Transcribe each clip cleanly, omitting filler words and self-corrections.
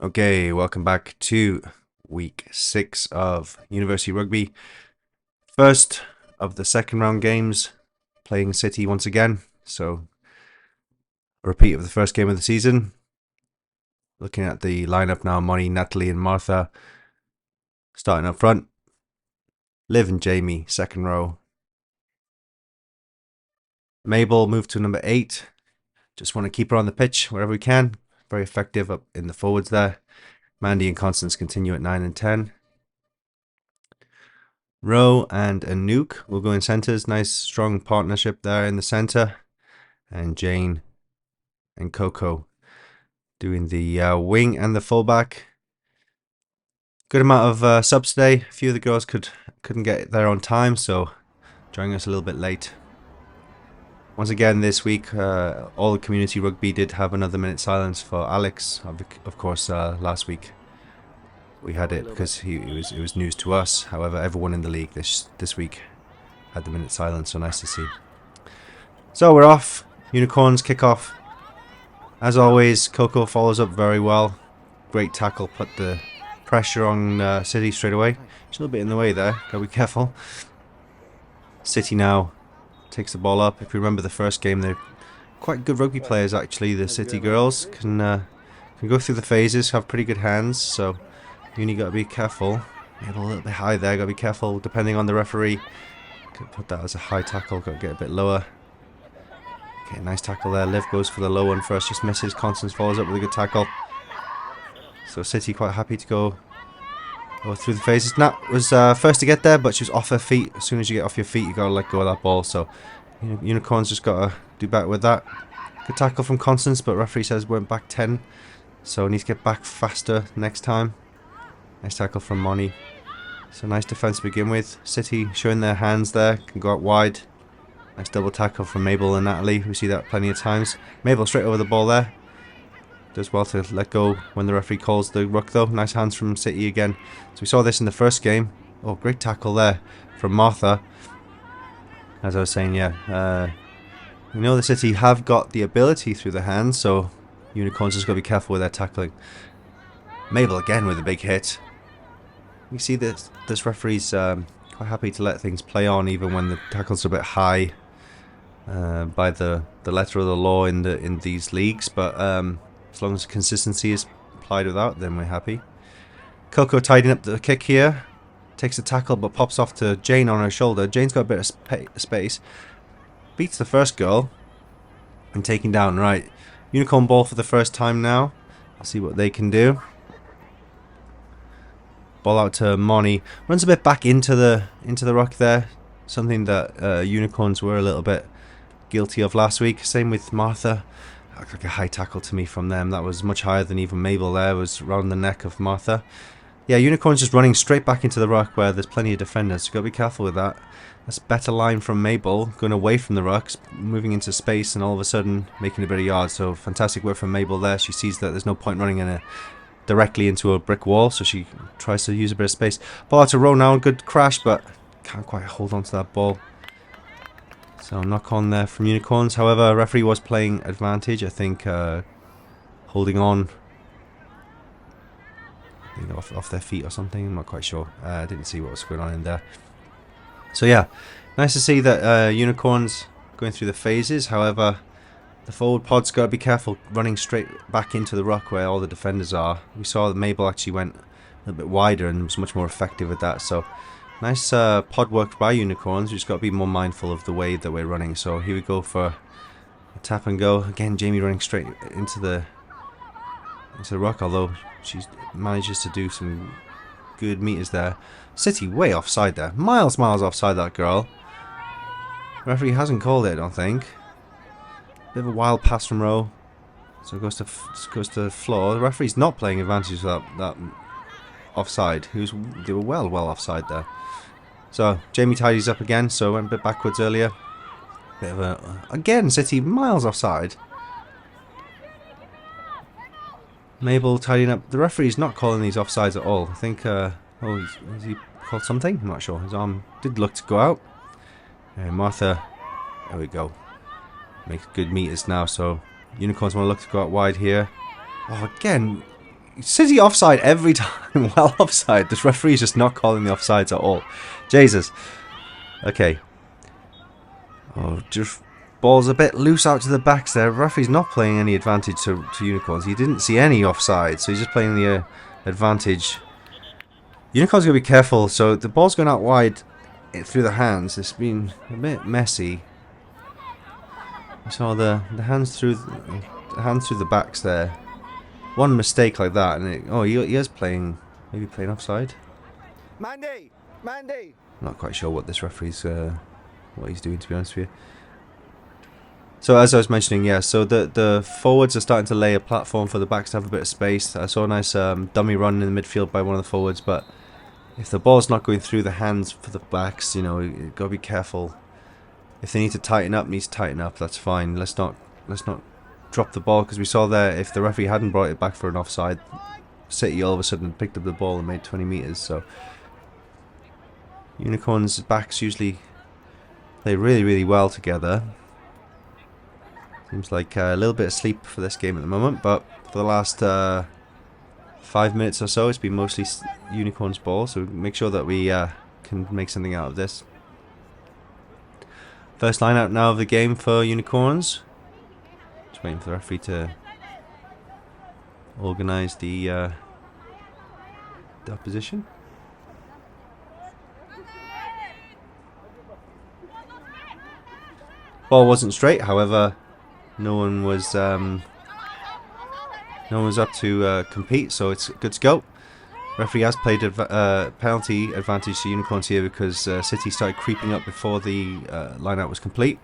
Okay, welcome back to week 6 of University Rugby. First of the second round games, playing City once again. So, a repeat of the first game of the season. Looking at the lineup now, Moni, Natalie, and Martha starting up front. Liv and Jamie, second row. Mabel moved to number 8. Just want to keep her on the pitch wherever we can. Very effective up in the forwards there. Mandy and Constance continue at 9 and 10. Ro and Anouk will go in centres. Nice strong partnership there in the centre. And Jane and Coco doing the wing and the fullback. Good amount of subs today. A few of the girls couldn't get there on time, so joining us a little bit late. Once again this week, all the community rugby did have another minute silence for Alex. Of course, last week we had it because it was news to us. However, everyone in the league this week had the minute silence, so nice to see. So we're off. Unicorns kick off. As always, Coco follows up very well. Great tackle, put the pressure on City straight away. Just a little bit in the way there, gotta be careful. City now takes the ball up. If you remember the first game, they're quite good rugby players actually. The City girls can go through the phases, have pretty good hands, so Uni gotta be careful. Maybe a little bit high there, gotta be careful depending on the referee. Could put that as a high tackle, gotta get a bit lower. Okay, nice tackle there. Liv goes for the low one first, just misses. Constance follows up with a good tackle. So City quite happy to go through the phases. Nat was first to get there, but she was off her feet. As soon as you get off your feet, you gotta let go of that ball. So Unicorns just gotta do better with that. Good tackle from Constance, but referee says went back 10, so needs to get back faster next time. Nice tackle from Moni. So nice defense to begin with. City showing their hands there, can go out wide. Nice double tackle from Mabel and Natalie. We see that plenty of times. Mabel straight over the ball there. Does well to let go when the referee calls the ruck though. Nice hands from City again. So we saw this in the first game. Oh, great tackle there from Martha. As I was saying, yeah. We know the City have got the ability through the hands, so Unicorns just got to be careful with their tackling. Mabel again with a big hit. We see this referee's quite happy to let things play on even when the tackles are a bit high by the letter of the law in these leagues, but as long as consistency is applied without, then we're happy. Coco tidying up the kick here. Takes a tackle but pops off to Jane on her shoulder. Jane's got a bit of space. Beats the first girl and taking down. Right. Unicorn ball for the first time now. I'll see what they can do. Ball out to Moni. Runs a bit back into the ruck there. Something that Unicorns were a little bit guilty of last week. Same with Martha. Looked like a high tackle to me from them. That was much higher than even Mabel there. It was around the neck of Martha. Yeah, Unicorns just running straight back into the ruck where there's plenty of defenders. So got to be careful with that. That's a better line from Mabel. Going away from the rucks, moving into space and all of a sudden making a bit of yards. So fantastic work from Mabel there. She sees that there's no point running directly into a brick wall. So she tries to use a bit of space. Ball out to Ro now. Good crash, but can't quite hold on to that ball. So knock on there from Unicorns. However, referee was playing advantage. I think holding on. I think off their feet or something. I'm not quite sure. I didn't see what was going on in there. So yeah, nice to see that Unicorns going through the phases. However, the forward pod's got to be careful running straight back into the ruck where all the defenders are. We saw that Mabel actually went a little bit wider and was much more effective at that. So nice pod work by Unicorns. We just got to be more mindful of the way that we're running. So here we go for a tap and go. Again, Jamie running straight into the ruck, although she manages to do some good meters there. City way offside there. Miles offside that girl. Referee hasn't called it, I don't think. Bit of a wild pass from Ro. So it goes to the floor. The referee's not playing advantage of that offside. They were well offside there. So Jamie tidies up again, so went a bit backwards earlier. Bit of again, City miles offside. Mabel tidying up. The referee's not calling these offsides at all. I think, has he called something? I'm not sure. His arm did look to go out. Martha, there we go. Makes good meters now, so Unicorns want to look to go out wide here. Oh, again, City offside every time. Well, offside. This referee's just not calling the offsides at all. Jesus. Okay. Oh, just ball's a bit loose out to the backs there. Referee's not playing any advantage to Unicorns. He didn't see any offside, so he's just playing the advantage. Unicorns going to be careful. So the ball's going out wide through the hands. It's been a bit messy. I saw the hands through the backs there. One mistake like that, and he is playing, maybe playing offside. Mandy. Not quite sure what this referee's what he's doing, to be honest with you. So as I was mentioning, yeah, so the forwards are starting to lay a platform for the backs to have a bit of space. I saw a nice dummy run in the midfield by one of the forwards, but if the ball's not going through the hands for the backs, you know, you've got to be careful. If they need to tighten up, that's fine. Let's not drop the ball, because we saw there, if the referee hadn't brought it back for an offside, City all of a sudden picked up the ball and made 20 metres, so Unicorns' backs usually play really, really well together. Seems like a little bit of sleep for this game at the moment, but for the last 5 minutes or so, it's been mostly Unicorns' ball, so make sure that we can make something out of this. First line out now of the game for Unicorns. Just waiting for the referee to organise the opposition. Ball wasn't straight, however, no one was up to compete, so it's good to go. Referee has played penalty advantage to Unicorns here, because City started creeping up before the line out was complete.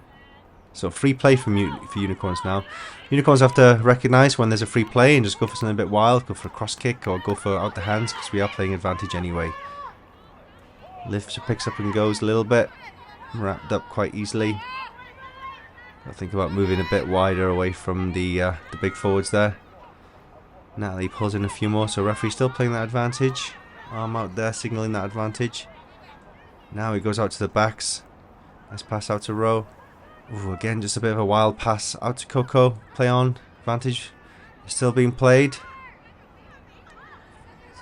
So free play for Unicorns now. Unicorns have to recognise when there's a free play and just go for something a bit wild, go for a cross kick or go for out the hands, because we are playing advantage anyway. Lifts, picks up and goes a little bit, wrapped up quite easily. I think about moving a bit wider away from the big forwards there. Natalie pulls in a few more, so referee still playing that advantage. Arm out there, signalling that advantage. Now he goes out to the backs. Nice pass out to Rowe. Ooh, again, just a bit of a wild pass out to Coco. Play on. Advantage is still being played.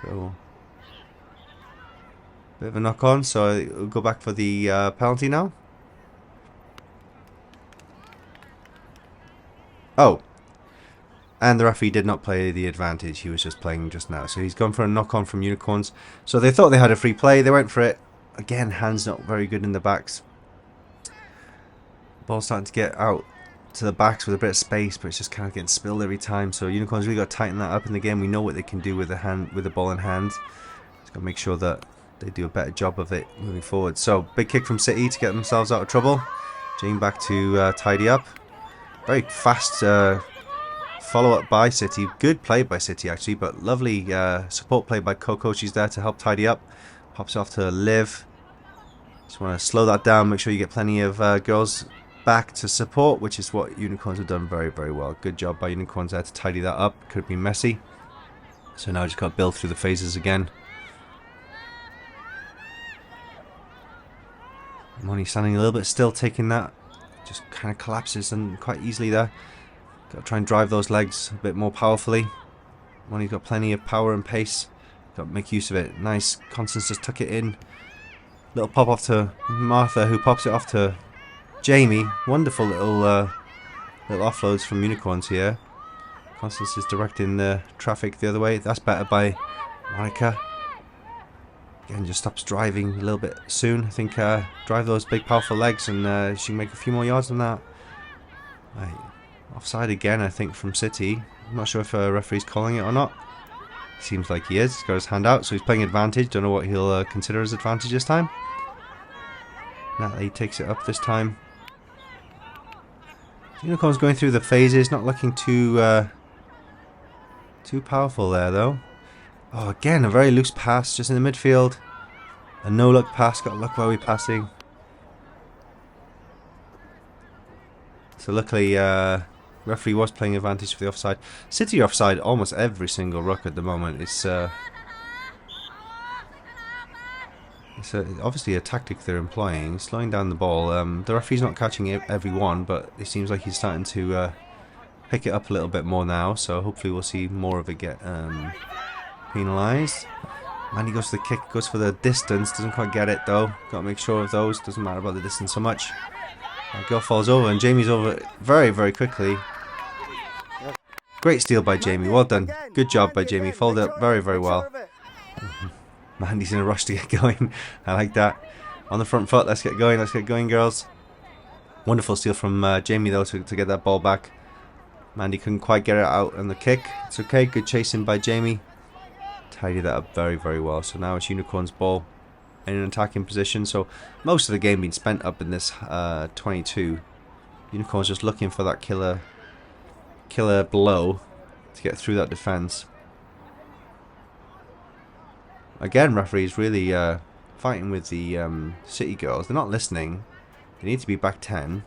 So, bit of a knock on, so we'll go back for the penalty now. Oh, and the referee did not play the advantage, he was just playing just now. So he's gone for a knock-on from Unicorns. So they thought they had a free play, they went for it. Again, hands not very good in the backs. Ball's starting to get out to the backs with a bit of space, but it's just kind of getting spilled every time. So Unicorns really got to tighten that up in the game. We know what they can do with the ball in hand. Just got to make sure that they do a better job of it moving forward. So big kick from City to get themselves out of trouble. Jane back to tidy up. Very fast follow-up by City. Good play by City, actually, but lovely support play by Coco. She's there to help tidy up. Pops off to Liv. Just want to slow that down, make sure you get plenty of girls back to support, which is what Unicorns have done very, very well. Good job by Unicorns there to tidy that up. Could have been messy. So now just got to build through the phases again. Moni standing a little bit still, taking that. Just kind of collapses and quite easily there. Got to try and drive those legs a bit more powerfully. Moni's got plenty of power and pace. Got to make use of it. Nice. Constance just tuck it in. Little pop off to Martha, who pops it off to Jamie. Wonderful little offloads from Unicorns here. Constance is directing the traffic the other way. That's better by Monica. Again, just stops driving a little bit soon. I think drive those big powerful legs and she can make a few more yards than that. Right. Offside again, I think, from City. I'm not sure if a referee's calling it or not. Seems like he is. He's got his hand out, so he's playing advantage. Don't know what he'll consider as advantage this time. Natalie takes it up this time. Unicorn's going through the phases, not looking too powerful there though. Oh, again, a very loose pass just in the midfield. A no-look pass, got luck while we're passing. So luckily, referee was playing advantage for the offside. City offside almost every single ruck at the moment. It's obviously a tactic they're employing, slowing down the ball. The referee's not catching every one, but it seems like he's starting to pick it up a little bit more now. So hopefully we'll see more of it get penalised. Mandy goes for the kick, goes for the distance, doesn't quite get it though. Got to make sure of those, doesn't matter about the distance so much. The girl falls over and Jamie's over very, very quickly. Great steal by Jamie, well done. Good job by Jamie, followed up very, very well. Mandy's in a rush to get going. I like that. On the front foot, let's get going girls. Wonderful steal from Jamie though to get that ball back. Mandy couldn't quite get it out on the kick. It's okay, good chasing by Jamie. Tidy that up very, very well. So now it's Unicorn's ball in an attacking position. So most of the game being spent up in this 22. Unicorn's just looking for that killer blow to get through that defense. Again, referees really fighting with the City girls. They're not listening. They need to be back 10.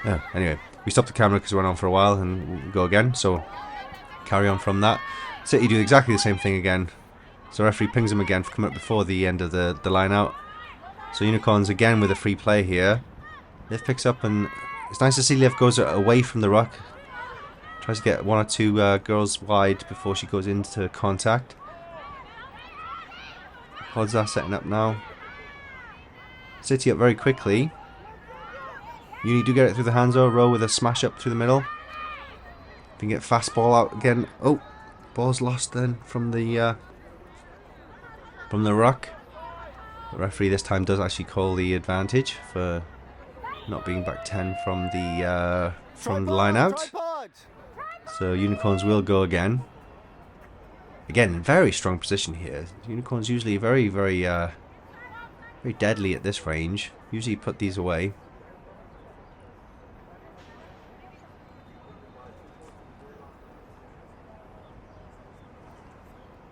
Yeah, anyway, we stopped the camera because we went on for a while and we'll go again. So carry on from that. City do exactly the same thing again. So referee pings them again for coming up before the end of the line out. So Unicorns again with a free play here. Liv picks up and it's nice to see Liv goes away from the ruck. Tries to get one or two girls wide before she goes into contact. Pods are setting up now. City up very quickly. Uni do get it through the hands though. Row with a smash up through the middle. Can get fast ball out again. Oh, ball's lost then from the ruck. The referee this time does actually call the advantage for not being back 10 from the line out. So Unicorns will go again. Again, very strong position here. Unicorns usually very, very, very deadly at this range. Usually put these away.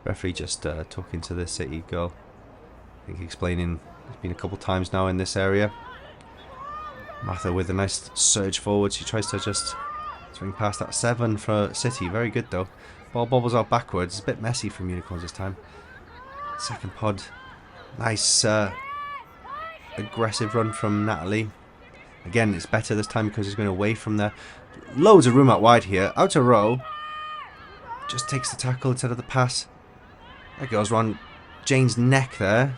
Referee just talking to the City girl. I think explaining, it's been a couple times now in this area. Martha with a nice surge forward. She tries to just swing past that 7 for City. Very good though. Ball bobbles out backwards. It's a bit messy from Unicorns this time. Second pod. Nice aggressive run from Natalie. Again, it's better this time because he's going away from there. Loads of room out wide here. Out to Row. Just takes the tackle instead of the pass. That goes around Jane's neck there.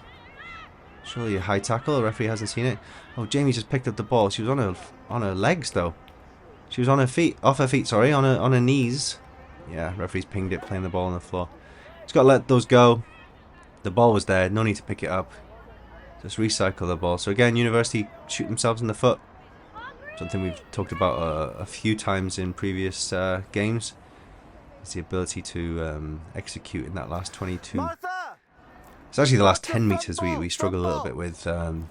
Surely a high tackle. The referee hasn't seen it. Oh, Jamie just picked up the ball. She was on her legs though. She was on her feet. Off her feet, sorry. On her knees. Yeah, referee's pinged it, playing the ball on the floor. Just got to let those go. The ball was there. No need to pick it up. Just recycle the ball. So again, University shoot themselves in the foot. Something we've talked about a few times in previous games. It's the ability to execute in that last 22. It's actually the last 10 metres we struggle a little bit with. When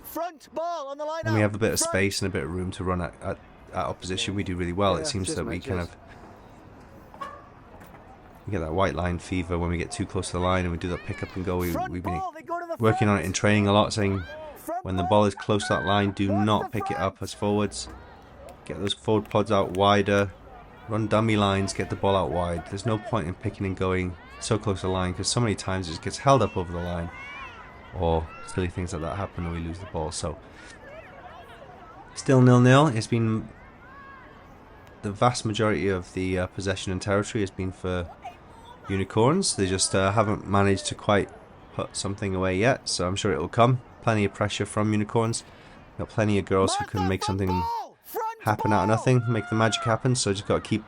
we have a bit of space and a bit of room to run at opposition, we do really well. It seems that we kind of get that white line fever when we get too close to the line and we do that pick up and go. We've been working on it in training a lot, saying when the ball is close to that line, do not pick it up as forwards. Get those forward pods out wider. Run dummy lines, get the ball out wide. There's no point in picking and going so close to the line because so many times it just gets held up over the line or silly things like that happen and we lose the ball. So still 0-0. It's been the vast majority of the possession and territory has been for Unicorns. They just haven't managed to quite put something away yet, so I'm sure it will come. Plenty of pressure from Unicorns. Got plenty of girls who can make something happen out of nothing, make the magic happen, so just got to keep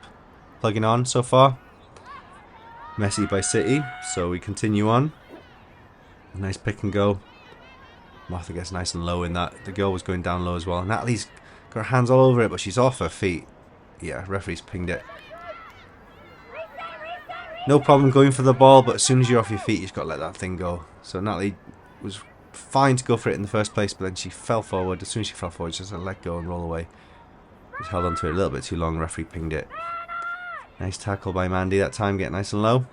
plugging on so far. Messy by City, so we continue on. A nice pick and go. Martha gets nice and low in that. The girl was going down low as well. Natalie's got her hands all over it, but she's off her feet. Yeah, referee's pinged it. No problem going for the ball, but as soon as you're off your feet, you've got to let that thing go. So Natalie was fine to go for it in the first place, but then she fell forward. As soon as she fell forward, she just let go and roll away. Just held onto it a little bit too long. Referee pinged it. Nice tackle by Mandy that time. Get nice and low.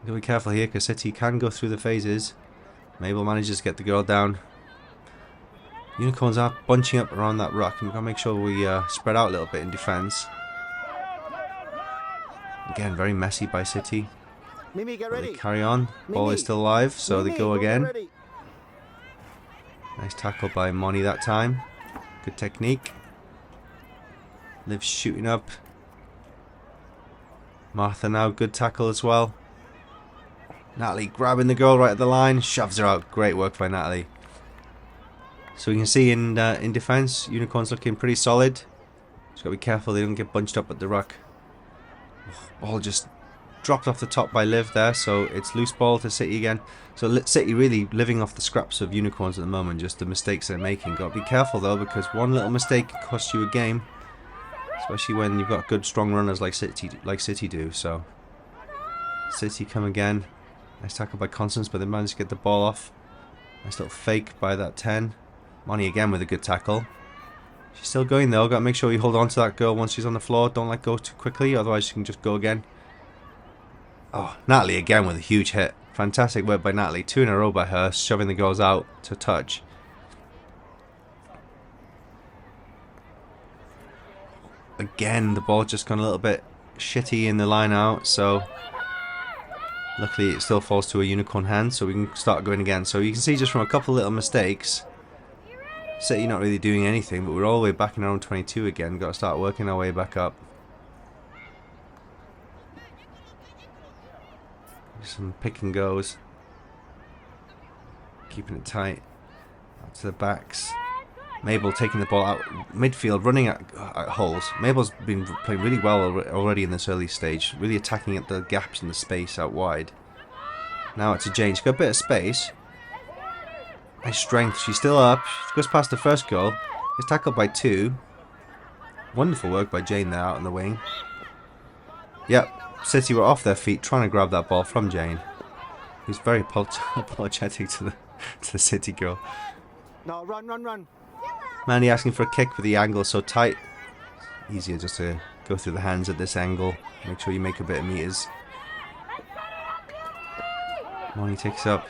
Gotta be careful here because City can go through the phases. Mabel manages to get the girl down. Unicorns are bunching up around that ruck, and we've got to make sure we spread out a little bit in defence. Again, very messy by City. Mimi, get ready. They carry on. Ball is still alive, so they go again. Nice tackle by Moni that time. Good technique. Liv's shooting up. Martha now, good tackle as well. Natalie grabbing the girl right at the line, shoves her out. Great work by Natalie. So we can see in defence, Unicorns looking pretty solid. Just got to be careful they don't get bunched up at the ruck. Ball just dropped off the top by Liv there, so it's loose ball to City again. So City really living off the scraps of Unicorns at the moment, just the mistakes they're making. Got to be careful though, because one little mistake can cost you a game, especially when you've got good strong runners like City do. So City come again. Nice tackle by Constance, but they managed to get the ball off. Nice little fake by that 10. Moni again with a good tackle. She's still going though. Got to make sure you hold on to that girl once she's on the floor. Don't let go too quickly, otherwise she can just go again. Oh, Natalie again with a huge hit. Fantastic work by Natalie. 2 in a row by her, shoving the girls out to touch. Again, the ball just gone a little bit shitty in the line out, so luckily it still falls to a Unicorn hand, so we can start going again. So you can see just from a couple little mistakes, City not really doing anything, but we're all the way back in our own 22 again. Got to start working our way back up. Some pick and goes. Keeping it tight. Out to the backs. Mabel taking the ball out midfield, running at holes. Mabel's been playing really well already in this early stage, really attacking at the gaps in the space out wide. Now it's a Jane. She's got a bit of space. Nice strength. She's still up. She goes past the first goal. Gets tackled by 2. Wonderful work by Jane there out on the wing. Yep, City were off their feet trying to grab that ball from Jane, who's very apologetic to the City girl. No, run. Mandy asking for a kick, but the angle is so tight. Easier just to go through the hands at this angle. Make sure you make a bit of meters. Moni takes up.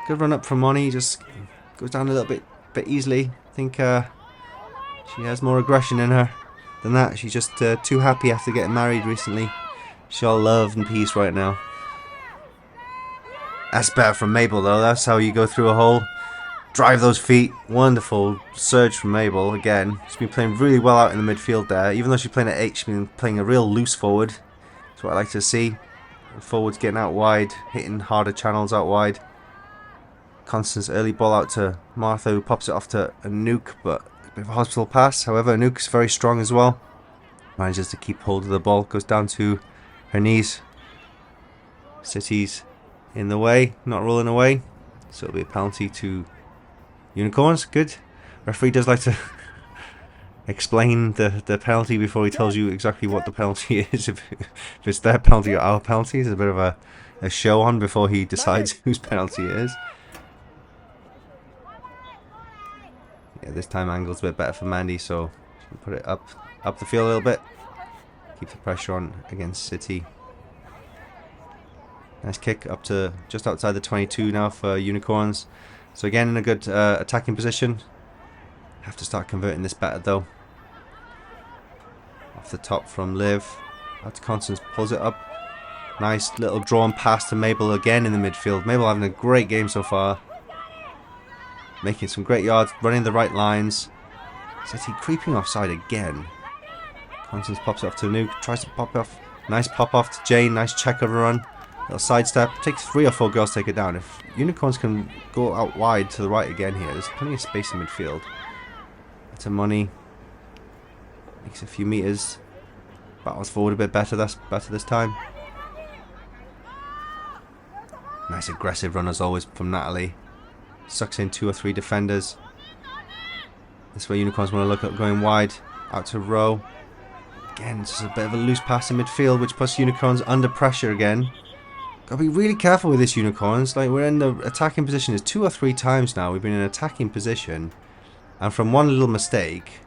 Good run up from Moni. Just goes down a little bit easily. I think she has more aggression in her than that. She's just too happy after getting married recently. She's all love and peace right now. That's better from Mabel though. That's how you go through a hole. Drive those feet. Wonderful surge from Mabel again. She's been playing really well out in the midfield there. Even though she's playing at 8, she's been playing a real loose forward. That's what I like to see. The forwards getting out wide, hitting harder channels out wide. Constance early ball out to Martha, who pops it off to Anouk, but a bit of a hospital pass. However, Anouk's very strong as well. Manages to keep hold of the ball. Goes down to her knees. City's in the way, not rolling away, so it'll be a penalty to Unicorns. Good. Referee does like to explain the penalty before he tells you exactly what the penalty is. If it's their penalty or our penalty, it's a bit of a show on before he decides whose penalty it is. Yeah, this time angle's a bit better for Mandy, so put it up the field a little bit. Keep the pressure on against City. Nice kick up to just outside the 22 now for Unicorns. So again in a good attacking position. Have to start converting this better though. Off the top from Liv. Out to Constance, pulls it up. Nice little drawn pass to Mabel again in the midfield. Mabel having a great game so far. Making some great yards, running the right lines. City creeping offside again. Constance pops it off to Anouk, tries to pop off. Nice pop off to Jane, nice check over run. Little sidestep, takes 3 or 4 girls to take it down. If Unicorns can go out wide to the right again here, there's plenty of space in midfield. It's a Money. Makes a few meters. Battles forward a bit better, that's better this time. Nice aggressive run as always from Natalie. Sucks in 2 or 3 defenders. This way Unicorns want to look at going wide. Out to Row. Again, just a bit of a loose pass in midfield, which puts Unicorns under pressure again. Gotta be really careful with this Unicorns. Like, we're in the attacking position 2 or 3 times now. We've been in an attacking position, and from one little mistake,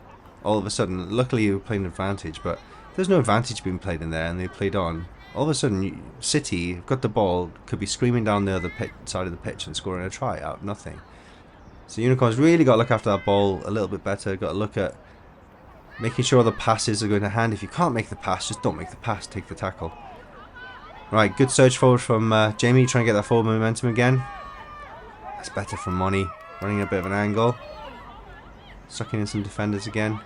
all of a sudden, luckily we're playing advantage, but there's no advantage being played in there, and they played on. All of a sudden, City got the ball, could be screaming down the other side of the pitch and scoring a try out of nothing. So Unicorns really got to look after that ball a little bit better. Got to look at making sure the passes are going to hand. If you can't make the pass, just don't make the pass. Take the tackle. Right, good surge forward from Jamie, trying to get that forward momentum again. That's better from Moni. Running a bit of an angle. Sucking in some defenders again.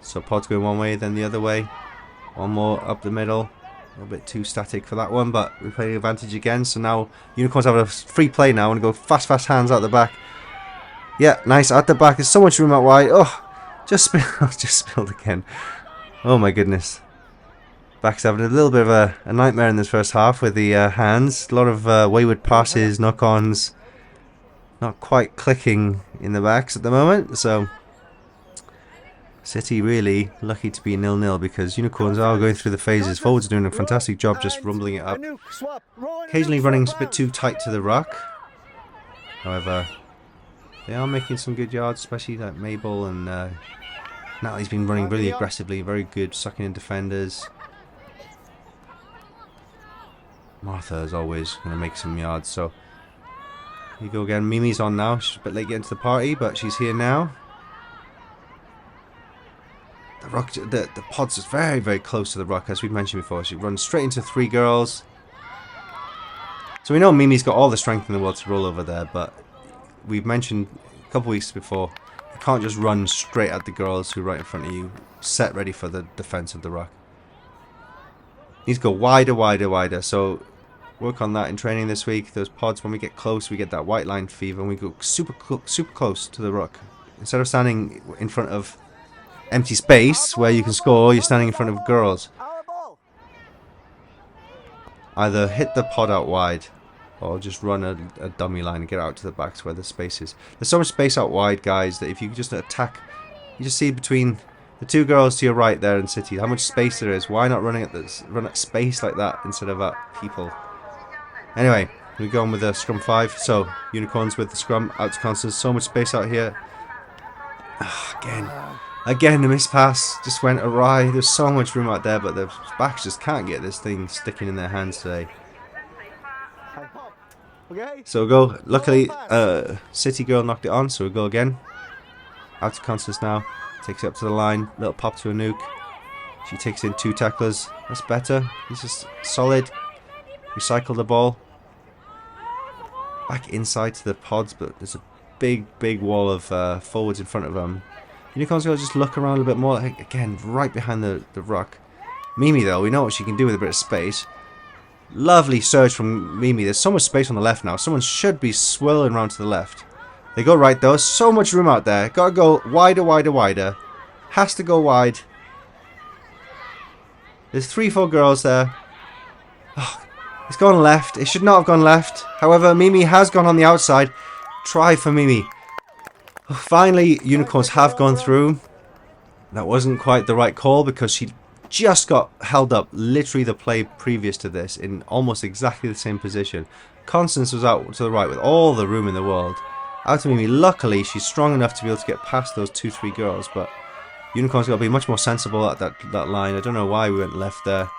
So pod's going one way, then the other way. One more up the middle. A little bit too static for that one, but we're playing advantage again. So now Unicorns have a free play now. And go fast hands out the back. Yeah, nice at the back. There's so much room out wide. Oh, just spilled again. Oh my goodness. Back's having a little bit of a nightmare in this first half with the hands. A lot of wayward passes, knock-ons. Not quite clicking in the backs at the moment. So City really lucky to be 0-0 because Unicorns are going through the phases. Forwards are doing a fantastic job just rumbling it up. Occasionally running a bit too tight to the ruck. However, they are making some good yards, especially like Mabel and Natalie's been running really aggressively. Very good, sucking in defenders. Martha is always going to make some yards. So here you go again. Mimi's on now. She's a bit late getting to the party, but she's here now. The ruck, the pod's just very close to the ruck, as we mentioned before. She runs straight into 3 girls. So we know Mimi's got all the strength in the world to roll over there, but we've mentioned a couple weeks before, you can't just run straight at the girls who are right in front of you, set ready for the defense of the ruck. Needs to go wider. So work on that in training this week. Those pods, when we get close, we get that white line fever, and we go super close to the ruck. Instead of standing in front of empty space where you can score, you're standing in front of girls. Either hit the pod out wide or just run a dummy line and get out to the backs where the space is. There's so much space out wide, guys, that if you just attack, you just see between the 2 girls to your right there in City how much space there is. Why not run at space like that instead of at people? Anyway, we go on with the scrum 5. So Unicorns with the scrum out to Constance. So much space out here. Again, the miss pass just went awry. There's so much room out there, but the backs just can't get this thing sticking in their hands today. So we'll go. Luckily, City girl knocked it on, so we'll go again. Out to Constance now. Takes it up to the line. Little pop to a nuke. She takes in 2 tacklers. That's better. He's just solid. Recycle the ball. Back inside to the pods, but there's a big wall of forwards in front of them. Unicorns gotta just look around a bit more. Again, right behind the ruck. Mimi, though, we know what she can do with a bit of space. Lovely surge from Mimi. There's so much space on the left now. Someone should be swirling around to the left. They go right, though. So much room out there. Gotta go wider. Has to go wide. There's 3-4 girls there. Oh, it's gone left. It should not have gone left. However, Mimi has gone on the outside. Try for Mimi. Finally, Unicorns have gone through. That wasn't quite the right call because she just got held up literally the play previous to this in almost exactly the same position. Constance was out to the right with all the room in the world. Out to Mimi. Luckily, she's strong enough to be able to get past those 2-3 girls, but Unicorns got to be much more sensible at that line. I don't know why we went left there.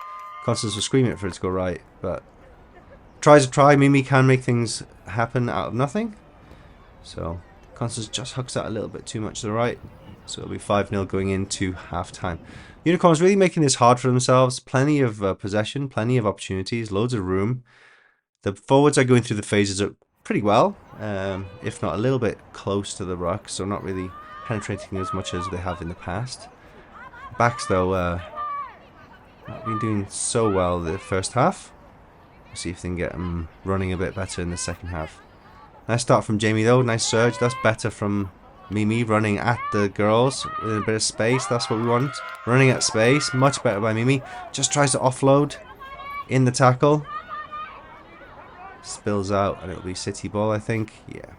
Constance was screaming for it to go right, but tries to try. Mimi can make things happen out of nothing. So Constance just hooks that a little bit too much to the right. So it'll be 5-0 going into half-time. Unicorns really making this hard for themselves. Plenty of possession, plenty of opportunities, loads of room. The forwards are going through the phases pretty well, if not a little bit close to the ruck, so not really penetrating as much as they have in the past. Backs, though, not been doing so well the first half. We'll see if they can get them running a bit better in the second half. Nice start from Jamie, though. Nice surge. That's better from Mimi, running at the girls with a bit of space. That's what we want. Running at space. Much better by Mimi. Just tries to offload in the tackle. Spills out, and it'll be City ball, I think. Yeah.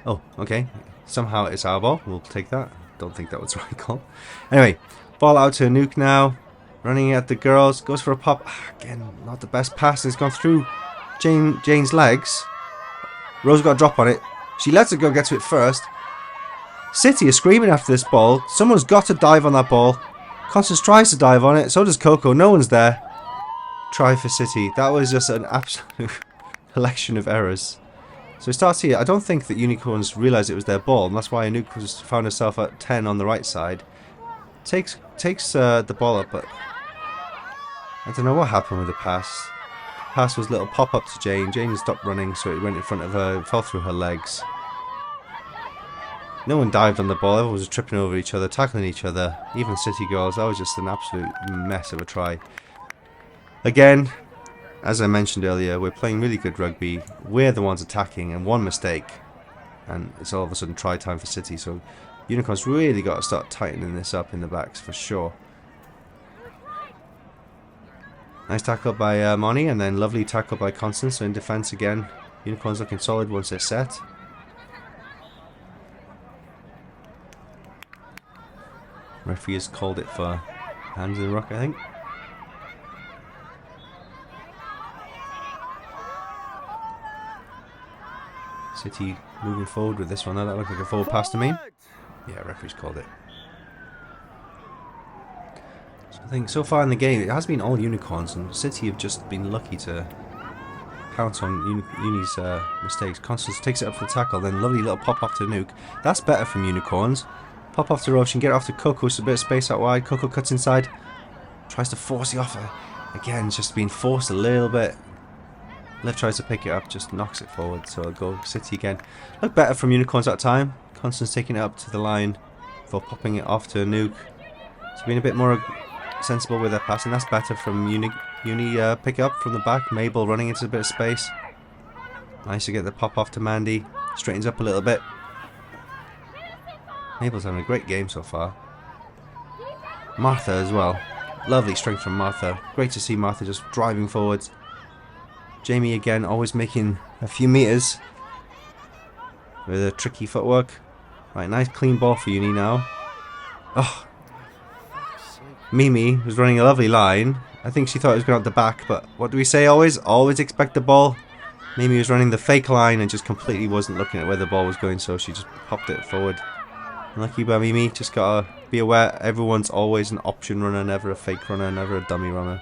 Oh, okay. Somehow it's our ball. We'll take that. Don't think that was the right call. Anyway, ball out to Nuke now. Running at the girls. Goes for a pop. Again, not the best pass. It's gone through Jane's legs. Rose got a drop on it. She lets it go, get to it first. City is screaming after this ball. Someone's got to dive on that ball. Constance tries to dive on it. So does Coco. No one's there. Try for City. That was just an absolute collection of errors. So it starts here. I don't think that Unicorns realised it was their ball, and that's why Anouk found herself at 10 on the right side. Takes the ball up, but I don't know what happened with the pass. pass was a little pop up to Jane. Jane stopped running, so it went in front of her, fell through her legs. No one dived on the ball. Everyone was tripping over each other, tackling each other. Even City girls. That was just an absolute mess of a try. Again, as I mentioned earlier, we're playing really good rugby. We're the ones attacking, and one mistake, and it's all of a sudden try time for City. So Unicorns really got to start tightening this up in the backs for sure. Nice tackle by Moni, and then lovely tackle by Constance. So in defence again. Unicorns looking solid once they're set. Referee has called it for hands in the ruck, I think. City moving forward with this one. That looked like a forward pass to me. Yeah, referee's called it. So I think so far in the game it has been all Unicorns, and City have just been lucky to pounce on Uni's mistakes. Constance takes it up for the tackle, then lovely little pop off to Nuke. That's better from Unicorns. Pop off to Roshan, get it off to Coco, so a bit of space out wide. Coco cuts inside, tries to force the offer. Again, just being forced a little bit. Liv tries to pick it up, just knocks it forward, so I'll go City again. Look better from Unicorns that time. Constance taking it up to the line for popping it off to Nuke. So being a bit more sensible with their passing. That's better from Uni pick up from the back. Mabel running into a bit of space. Nice to get the pop off to Mandy. Straightens up a little bit. Mabel's having a great game so far. Martha as well. Lovely strength from Martha. Great to see Martha just driving forwards. Jamie again, always making a few meters with a tricky footwork. Right, nice clean ball for Uni now. Oh, Mimi was running a lovely line. I think she thought it was going out the back, but what do we say always? Always expect the ball. Mimi was running the fake line and just completely wasn't looking at where the ball was going, so she just popped it forward. Lucky by Mimi, just gotta be aware everyone's always an option runner, never a fake runner, never a dummy runner.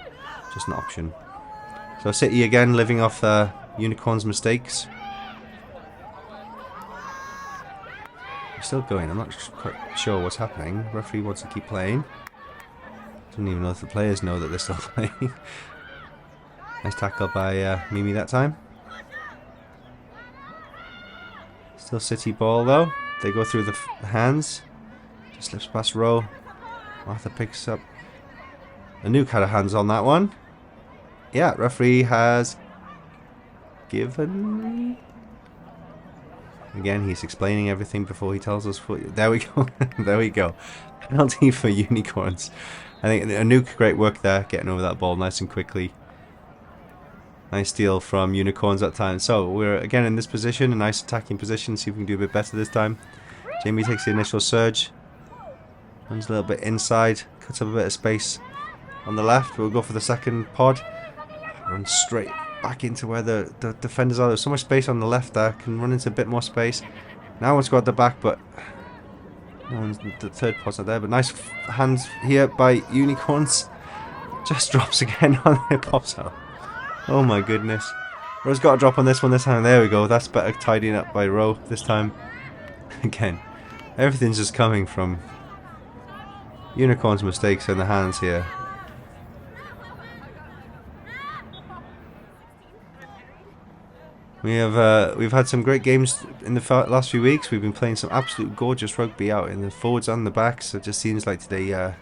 Just an option. So City again living off Unicorn's mistakes. We're still going, I'm not quite sure what's happening. Referee wants to keep playing. Don't even know if the players know that they're still playing. Nice tackle by Mimi that time. Still City ball though. They go through the hands. Just slips past Rowe. Martha picks up. Anouk had her hands on that one. Yeah, referee has given. Again, he's explaining everything before he tells us. There we go. There we go. Penalty for Unicorns. I think Anouk, great work there, getting over that ball nice and quickly. Nice steal from Unicorns that time. So we're again in this position, a nice attacking position. See if we can do a bit better this time. Jamie takes the initial surge. Runs a little bit inside. Cuts up a bit of space on the left. We'll go for the second pod. Run straight back into where the defenders are. There's so much space on the left there. Can run into a bit more space. Now one's got the back, but no one's, the third pod's not there. But nice hands here by Unicorns. Just drops again on it. Pops out. Oh my goodness. Rowe's got a drop on this one this time. There we go. That's better tidying up by Rowe this time. Again, everything's just coming from Unicorn's mistakes in the hands here. We've had some great games in the last few weeks. We've been playing some absolute gorgeous rugby out in the forwards and the backs. It just seems like today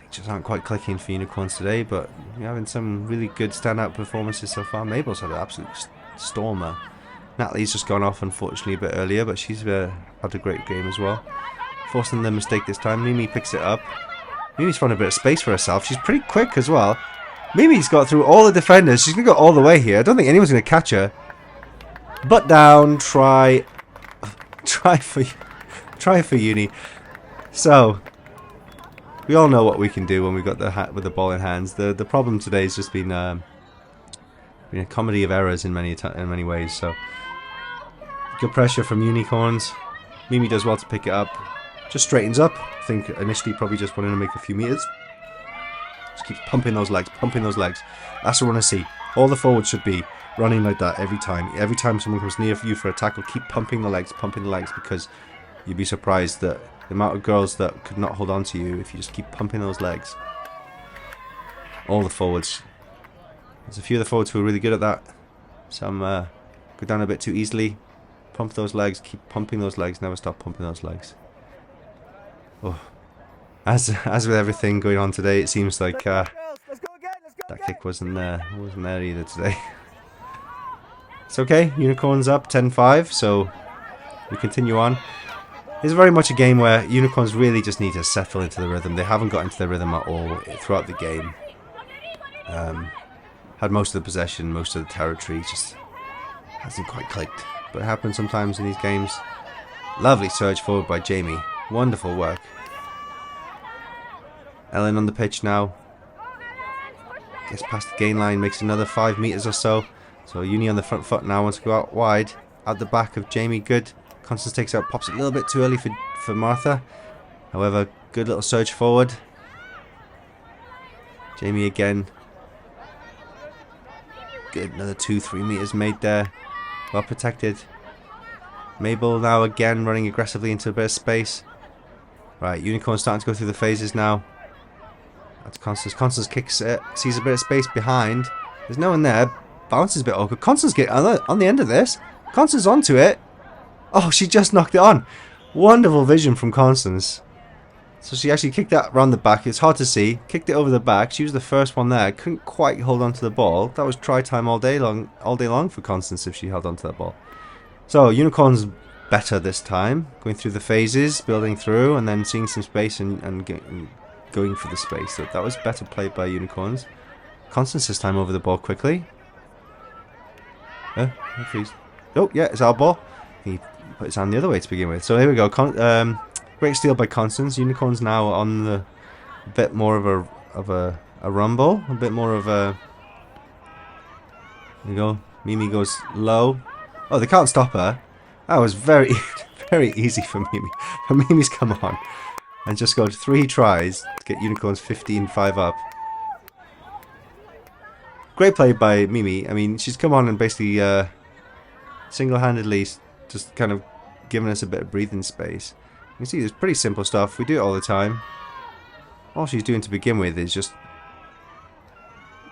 just aren't quite clicking for Unicorns today, but we're having some really good standout performances so far. Mabel's had an absolute stormer. Natalie's just gone off unfortunately a bit earlier, but she's had a great game as well. Forcing the mistake this time. Mimi picks it up. Mimi's found a bit of space for herself. She's pretty quick as well. Mimi's got through all the defenders. She's going to go all the way here. I don't think anyone's going to catch her. Butt down, try for Uni. So we all know what we can do when we've got with the ball in hands. The problem today has just been a comedy of errors in many ways. So good pressure from Unicorns. Mimi does well to pick it up. Just straightens up. I think initially probably just wanted to make a few meters. Just keeps pumping those legs, pumping those legs. That's what we want to see. All the forwards should be running like that every time. Every time someone comes near you for a tackle, keep pumping the legs, because you'd be surprised that the amount of girls that could not hold on to you if you just keep pumping those legs. All the forwards. There's a few of the forwards who are really good at that. Some go down a bit too easily. Pump those legs, keep pumping those legs, never stop pumping those legs. Oh, as with everything going on today, it seems like that kick wasn't there either today. It's okay, Unicorns up 10-5, so we continue on. It's very much a game where Unicorns really just need to settle into the rhythm. They haven't got into the rhythm at all throughout the game. Had most of the possession, most of the territory, just hasn't quite clicked. But it happens sometimes in these games. Lovely surge forward by Jamie. Wonderful work. Ellen on the pitch now. Gets past the gain line, makes another 5 meters or so. So Uni on the front foot now wants to go out wide. Out the back of Jamie, good. Constance takes out, pops it a little bit too early for Martha. However, good little surge forward. Jamie again. Good, another 2-3 meters made there. Well protected. Mabel now again running aggressively into a bit of space. Right, Unicorn starting to go through the phases now. That's Constance. Constance kicks it, sees a bit of space behind. There's no one there. Bounces a bit awkward. Constance get on the end of this. Constance onto it. Oh, she just knocked it on. Wonderful vision from Constance. So she actually kicked that around the back. It's hard to see. Kicked it over the back. She was the first one there. Couldn't quite hold on to the ball. That was try time all day long for Constance if she held on to that ball. So Unicorn's better this time. Going through the phases, building through, and then seeing some space and going for the space. So that was better played by Unicorns. Constance this time over the ball quickly. Oh, yeah, it's our ball. He put his hand the other way to begin with. So here we go. Great steal by Constance. Unicorns now on the bit more of a rumble, a bit more of a. There you go. Mimi goes low. Oh, they can't stop her. That was very, very easy for Mimi. But Mimi's come on and just got 3 tries to get Unicorns 15-5 up. Great play by Mimi. I mean, she's come on and basically single-handedly just kind of given us a bit of breathing space. You can see it's pretty simple stuff. We do it all the time. All she's doing to begin with is just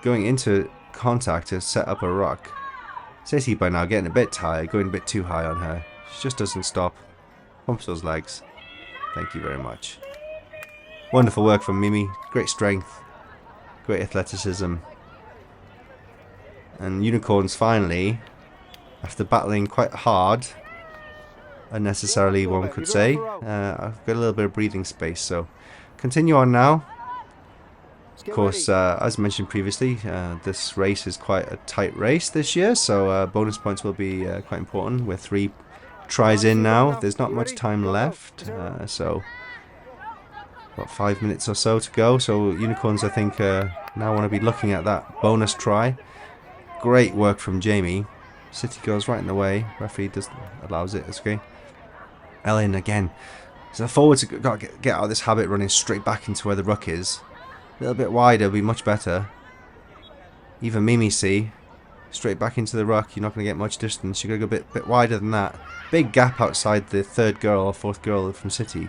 going into contact to set up a rock. City by now getting a bit tired, going a bit too high on her. She just doesn't stop. Pumps those legs. Thank you very much. Wonderful work from Mimi. Great strength. Great athleticism. And Unicorns finally, after battling quite hard, unnecessarily one could say, I've got a little bit of breathing space, so continue on now. Of course, as mentioned previously, this race is quite a tight race this year, so bonus points will be quite important. We're 3 tries in now, there's not much time left, so about 5 minutes or so to go, so Unicorns I think now want to be looking at that bonus try. Great work from Jamie. City goes right in the way. Referee allows it. It's okay. Ellen again. So the forwards have got to get out of this habit running straight back into where the ruck is. A little bit wider would be much better. Even Mimi see. Straight back into the ruck. You're not going to get much distance. You've got to go a bit wider than that. Big gap outside the 3rd girl or 4th girl from City.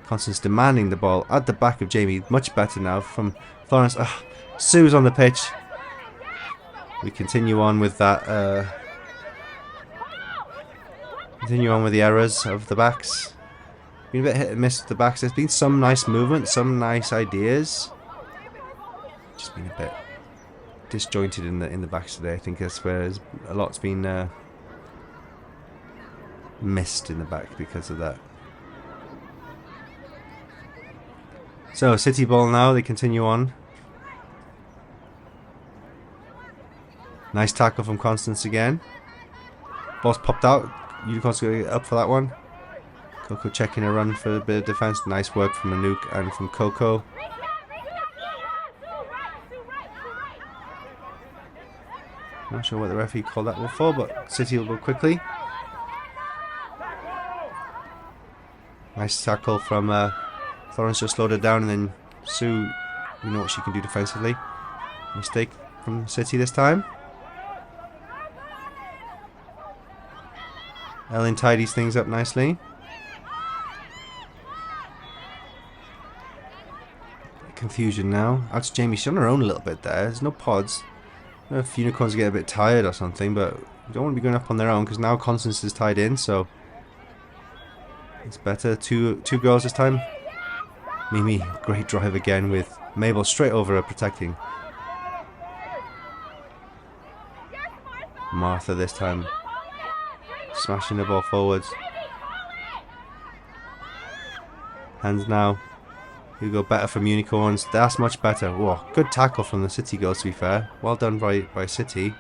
Constance demanding the ball at the back of Jamie. Much better now from Florence. Sue's on the pitch. We continue on with that. Continue on with the errors of the backs. Been a bit hit and miss with the backs. There's been some nice movement, some nice ideas. Just been a bit disjointed in the backs today. I think that's where a lot's been missed in the back because of that. So City ball now. They continue on. Nice tackle from Constance again. Ball's popped out. Unicorn's going to get up for that one. Coco checking a run for a bit of defense. Nice work from Anouk and from Coco. Not sure what the referee called that one for, but City will go quickly. Nice tackle from Florence, just slowed her down, and then Sue, you know what she can do defensively. Mistake from City this time. Ellen tidies things up nicely. Confusion now. Out to Jamie. She's on her own a little bit there. There's no pods. don't know if Unicorns get a bit tired or something, but you don't want to be going up on their own because now Constance is tied in, so it's better. Two girls this time. Mimi, great drive again with Mabel straight over her protecting. Martha this time smashing the ball forwards. Hands now. You go better from Unicorns. That's much better. Whoa, good tackle from the City girls, to be fair. Well done by City.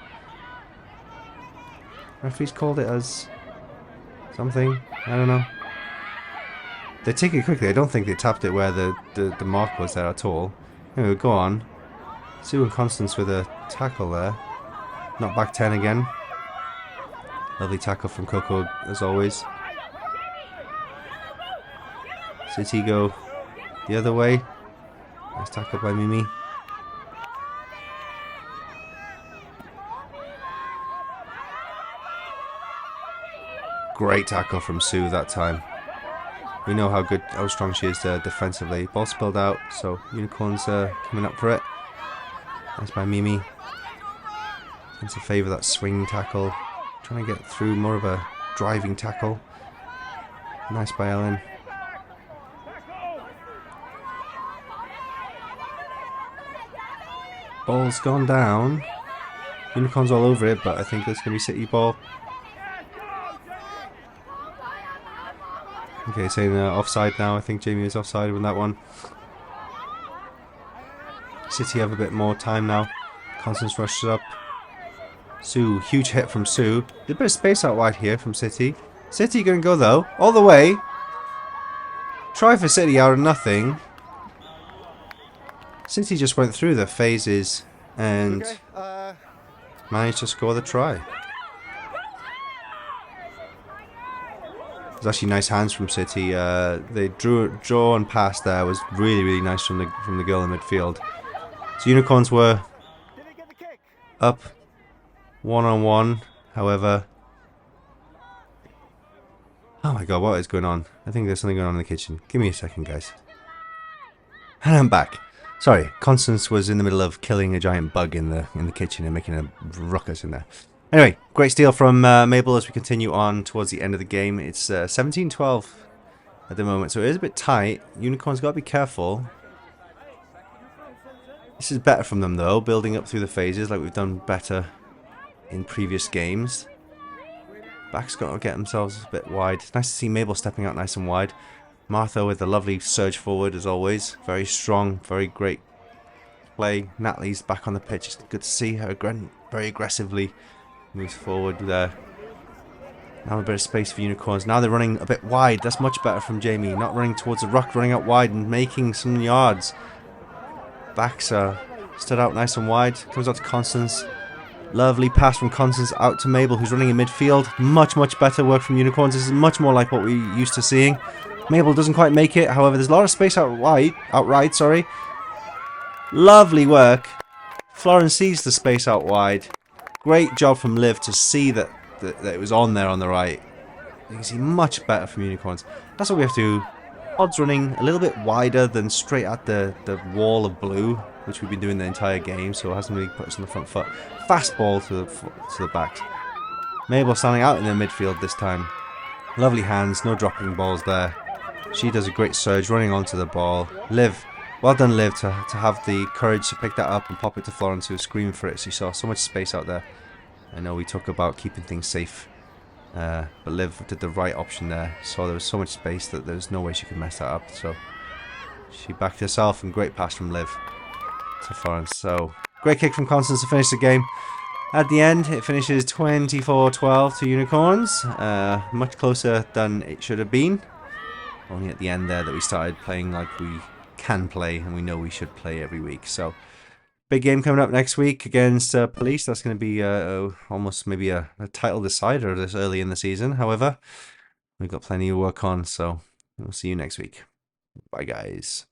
Referee's called it as something. I don't know. They take it quickly. I don't think they tapped it where the mark was there at all. Anyway, go on. Sue and Constance with a tackle there. Not back 10 again. Lovely tackle from Coco as always. City go the other way. Nice tackle by Mimi. Great tackle from Sue that time. We know how strong she is defensively. Ball spilled out, so Unicorns coming up for it. Nice by Mimi. Tends to favour that swing tackle. Trying to get through more of a driving tackle. Nice by Ellen. Ball's gone down. Unicorns all over it, but I think it's going to be City ball. Okay, saying offside now. I think Jamie is offside with that one. City have a bit more time now. Constance rushes up. Sue, huge hit from Sue. A bit of space out wide here from City. City going to go though, all the way. Try for City out of nothing. City just went through the phases and managed to score the try. It was actually nice hands from City. They draw and pass there was really nice from the girl in midfield. So Unicorns were up 1-on-1. However, oh my god, what is going on? I think there's something going on in the kitchen. Give me a second, guys. And I'm back. Sorry, Constance was in the middle of killing a giant bug in the kitchen and making a ruckus in there. Anyway, great steal from Mabel as we continue on towards the end of the game. It's 17-12 at the moment, so it is a bit tight. Unicorns got to be careful. This is better from them though, building up through the phases like we've done better in previous games. Back's got to get themselves a bit wide. It's nice to see Mabel stepping out nice and wide. Martha with a lovely surge forward as always. Very strong, very great play. Natalie's back on the pitch. It's good to see her very aggressively moves forward there. Now a bit of space for Unicorns. Now they're running a bit wide. That's much better from Jamie. Not running towards the ruck, running out wide and making some yards. Backs stood out nice and wide. Comes out to Constance. Lovely pass from Constance out to Mabel, who's running in midfield. Much better work from Unicorns. This is much more like what we're used to seeing. Mabel doesn't quite make it. However, there's a lot of space outright. Sorry. Lovely work. Florence sees the space out wide. Great job from Liv to see that it was on there on the right. You can see much better from Unicorns. That's what we have to do. Odds running a little bit wider than straight at the wall of blue, which we've been doing the entire game, so it hasn't really put us on the front foot. Fast ball to the backs. Mabel standing out in the midfield this time. Lovely hands, no dropping balls there. She does a great surge, running onto the ball. Liv, well done Liv to have the courage to pick that up and pop it to Florence, who was screaming for it. She saw so much space out there. I know we talk about keeping things safe, but Liv did the right option there. Saw there was so much space that there was no way she could mess that up. So she backed herself, and great pass from Liv to Florence. So great kick from Constance to finish the game. At the end, it finishes 24-12 to Unicorns. Much closer than it should have been. Only at the end there that we started playing like we can play and we know we should play every week. So big game coming up next week against Police. That's going to be almost maybe a title decider this early in the season. However, we've got plenty of work on, so we'll see you next week. Bye guys.